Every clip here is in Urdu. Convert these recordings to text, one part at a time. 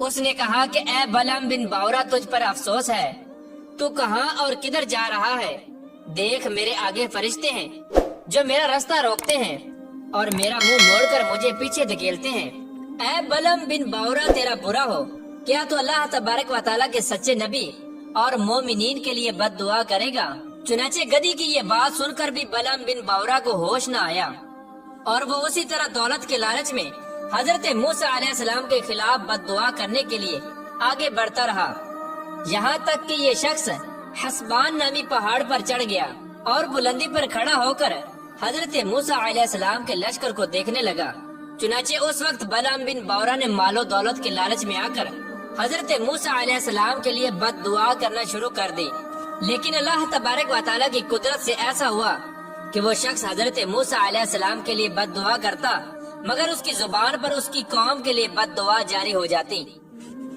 اس نے کہا کہ اے بلعم بن باورا تجھ پر افسوس ہے، تو کہاں اور کدھر جا رہا ہے؟ دیکھ میرے آگے فرشتے ہیں جو میرا راستہ روکتے ہیں اور میرا منہ موڑ کر مجھے پیچھے دھکیلتے ہیں۔ اے بلعم بن باورا تیرا برا ہو، کیا تو اللہ تبارک و تعالیٰ کے سچے نبی اور مومنین کے لیے بد دعا کرے گا؟ چنانچہ گدی کی یہ بات سن کر بھی بلعم بن باورا کو ہوش نہ آیا اور وہ اسی طرح دولت کے لالچ میں حضرت موسیٰ علیہ السلام کے خلاف بد دعا کرنے کے لیے آگے بڑھتا رہا، یہاں تک کہ یہ شخص حسبان نامی پہاڑ پر چڑھ گیا اور بلندی پر کھڑا ہو کر حضرت موسیٰ علیہ السلام کے لشکر کو دیکھنے لگا۔ چنانچہ اس وقت بلعم بن باورا نے مال و دولت کے لالچ میں آ کر حضرت موسیٰ علیہ السلام کے لیے بد دعا کرنا شروع کر دی، لیکن اللہ تبارک و تعالیٰ کی قدرت سے ایسا ہوا کہ وہ شخص حضرت موسیٰ علیہ السلام کے لیے بد دعا کرتا مگر اس کی زبان پر اس کی قوم کے لیے بد دعا جاری ہو جاتی۔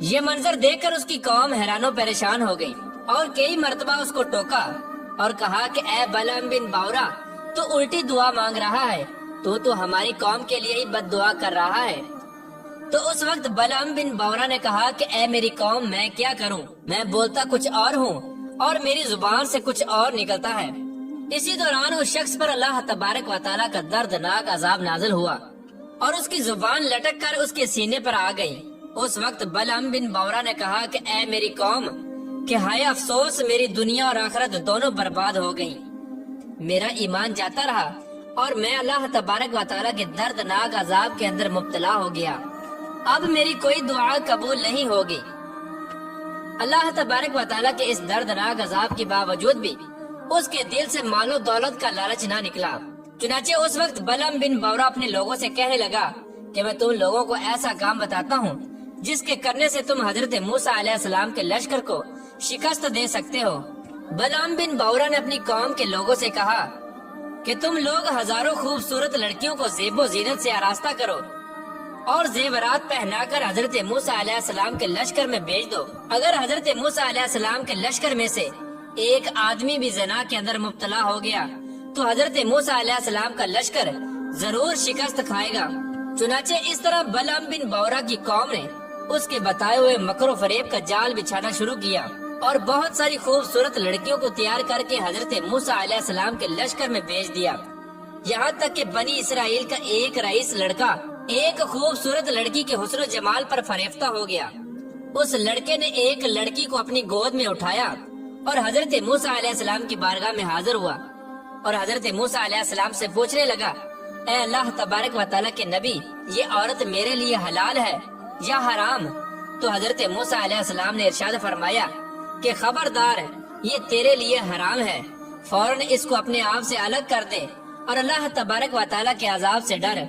یہ منظر دیکھ کر اس کی قوم حیران و پریشان ہو گئی اور کئی مرتبہ اس کو ٹوکا اور کہا کہ اے بلعم بن باورا تو الٹی دعا مانگ رہا ہے، تو ہماری قوم کے لیے ہی بد دعا کر رہا ہے۔ تو اس وقت بلعم بن باورا نے کہا کہ اے میری قوم میں کیا کروں، میں بولتا کچھ اور ہوں اور میری زبان سے کچھ اور نکلتا ہے۔ اسی دوران اس شخص پر اللہ تبارک و تعالیٰ کا دردناک عذاب نازل ہوا اور اس کی زبان لٹک کر اس کے سینے پر آ گئی۔ اس وقت بلعم بن باورا نے کہا کہ اے میری قوم، کہ ہائے افسوس، میری دنیا اور آخرت دونوں برباد ہو گئی، میرا ایمان جاتا رہا اور میں اللہ تبارک و تعالیٰ کے دردناک عذاب کے اندر مبتلا ہو گیا، اب میری کوئی دعا قبول نہیں ہوگی۔ اللہ تبارک و تعالیٰ کے اس دردناک عذاب کے باوجود بھی اس کے دل سے مال و دولت کا لالچ نہ نکلا۔ چنانچہ اس وقت بلعم بن باورا اپنے لوگوں سے کہنے لگا کہ میں تم لوگوں کو ایسا کام بتاتا ہوں جس کے کرنے سے تم حضرت موسیٰ علیہ السلام کے لشکر کو شکست دے سکتے ہو۔ بلعم بن باورا نے اپنی قوم کے لوگوں سے کہا کہ تم لوگ ہزاروں خوبصورت لڑکیوں کو زیب و زینت سے آراستہ کرو اور زیورات پہنا کر حضرت موسیٰ علیہ السلام کے لشکر میں بھیج دو۔ اگر حضرت موسیٰ علیہ السلام کے لشکر میں سے ایک آدمی بھی زنا کے اندر مبتلا ہو گیا تو حضرت موسیٰ علیہ السلام کا لشکر ضرور شکست کھائے گا۔ چنانچہ اس طرح بلعم بن باورا کی قوم نے اس کے بتائے ہوئے مکر و فریب کا جال بچھانا شروع کیا اور بہت ساری خوبصورت لڑکیوں کو تیار کر کے حضرت موسیٰ علیہ السلام کے لشکر میں بھیج دیا، یہاں تک کہ بنی اسرائیل کا ایک رئیس لڑکا ایک خوبصورت لڑکی کے حسن و جمال پر فریفتہ ہو گیا۔ اس لڑکے نے ایک لڑکی کو اپنی گود میں اٹھایا اور حضرت موسیٰ علیہ السلام کی بارگاہ میں حاضر ہوا اور حضرت موسیٰ علیہ السلام سے پوچھنے لگا، اے اللہ تبارک و تعالیٰ کے نبی، یہ عورت میرے لیے حلال ہے یا حرام؟ تو حضرت موسیٰ علیہ السلام نے ارشاد فرمایا کہ خبردار، یہ تیرے لیے حرام ہے، فوراً اس کو اپنے آپ سے الگ کر دے اور اللہ تبارک و تعالیٰ کے عذاب سے ڈر۔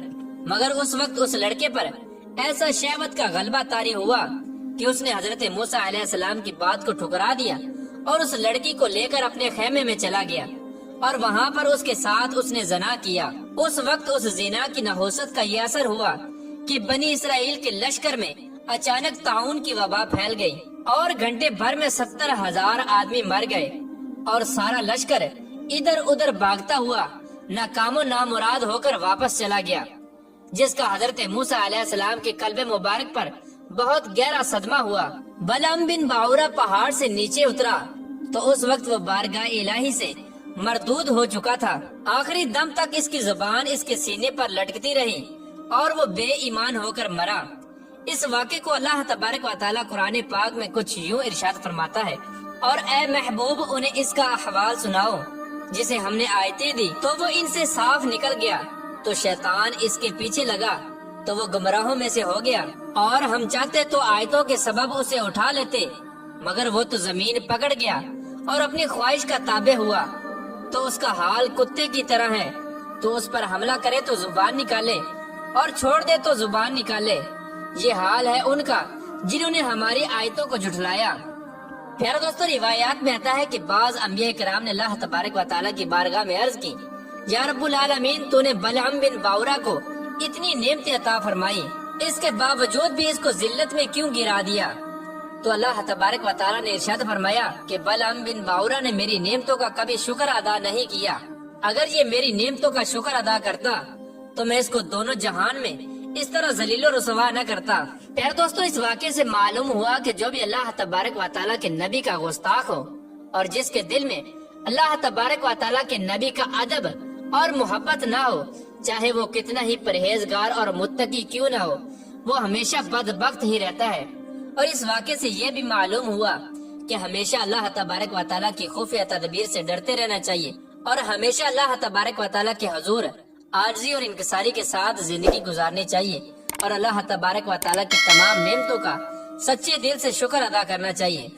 مگر اس وقت اس لڑکے پر ایسا شہوت کا غلبہ طاری ہوا کہ اس نے حضرت موسیٰ علیہ السلام کی بات کو ٹھکرا دیا اور اس لڑکی کو لے کر اپنے خیمے میں چلا گیا اور وہاں پر اس کے ساتھ اس نے زنا کیا۔ اس وقت اس زنا کی نحوست کا یہ اثر ہوا کہ بنی اسرائیل کے لشکر میں اچانک طاعون کی وبا پھیل گئی اور گھنٹے بھر میں 70,000 آدمی مر گئے اور سارا لشکر ادھر ادھر بھاگتا ہوا ناکام و نامراد ہو کر واپس چلا گیا، جس کا حضرت موسیٰ علیہ السلام کے قلب مبارک پر بہت گہرا صدمہ ہوا۔ بلعم بن باورا پہاڑ سے نیچے اترا تو اس وقت وہ بارگاہ الہی سے مردود ہو چکا تھا، آخری دم تک اس کی زبان اس کے سینے پر لٹکتی رہی اور وہ بے ایمان ہو کر مرا۔ اس واقعے کو اللہ تبارک و تعالیٰ قرآن پاک میں کچھ یوں ارشاد فرماتا ہے، اور اے محبوب انہیں اس کا احوال سناؤ جسے ہم نے آیتیں دی تو وہ ان سے صاف نکل گیا، تو شیطان اس کے پیچھے لگا تو وہ گمراہوں میں سے ہو گیا، اور ہم چاہتے تو آیتوں کے سبب اسے اٹھا لیتے، مگر وہ تو زمین پکڑ گیا اور اپنی خواہش کا تابع ہوا، تو اس کا حال کتے کی طرح ہے، تو اس پر حملہ کرے تو زبان نکالے اور چھوڑ دے تو زبان نکالے۔ یہ حال ہے ان کا جنہوں نے ہماری آیتوں کو جھٹلایا۔ پیارے دوستو، روایات میں آتا ہے کہ بعض انبیاء کرام نے اللہ تبارک و تعالیٰ کی بارگاہ میں عرض کی، یا رب العالمین، تو نے بلعم بن باورا کو اتنی نعمتیں عطا فرمائی، اس کے باوجود بھی اس کو ذلت میں کیوں گرا دیا؟ تو اللہ تبارک و تعالیٰ نے ارشاد فرمایا کہ بلعم بن باورا نے میری نعمتوں کا کبھی شکر ادا نہیں کیا، اگر یہ میری نعمتوں کا شکر ادا کرتا تو میں اس کو دونوں جہان میں اس طرح ذلیل و رسوا نہ کرتا۔ پیارے دوستو، اس واقعے سے معلوم ہوا کہ جو بھی اللہ تبارک و تعالیٰ کے نبی کا گستاخ ہو اور جس کے دل میں اللہ تبارک و تعالیٰ کے نبی کا ادب اور محبت نہ ہو، چاہے وہ کتنا ہی پرہیزگار اور متقی کیوں نہ ہو، وہ ہمیشہ بدبخت ہی رہتا ہے۔ اور اس واقعے سے یہ بھی معلوم ہوا کہ ہمیشہ اللہ تبارک و تعالیٰ کی خفیہ تدبیر سے ڈرتے رہنا چاہیے اور ہمیشہ اللہ تبارک و تعالیٰ کے حضور عاجزی اور انکساری کے ساتھ زندگی گزارنی چاہیے اور اللہ تبارک و تعالیٰ کی تمام نعمتوں کا سچے دل سے شکر ادا کرنا چاہیے۔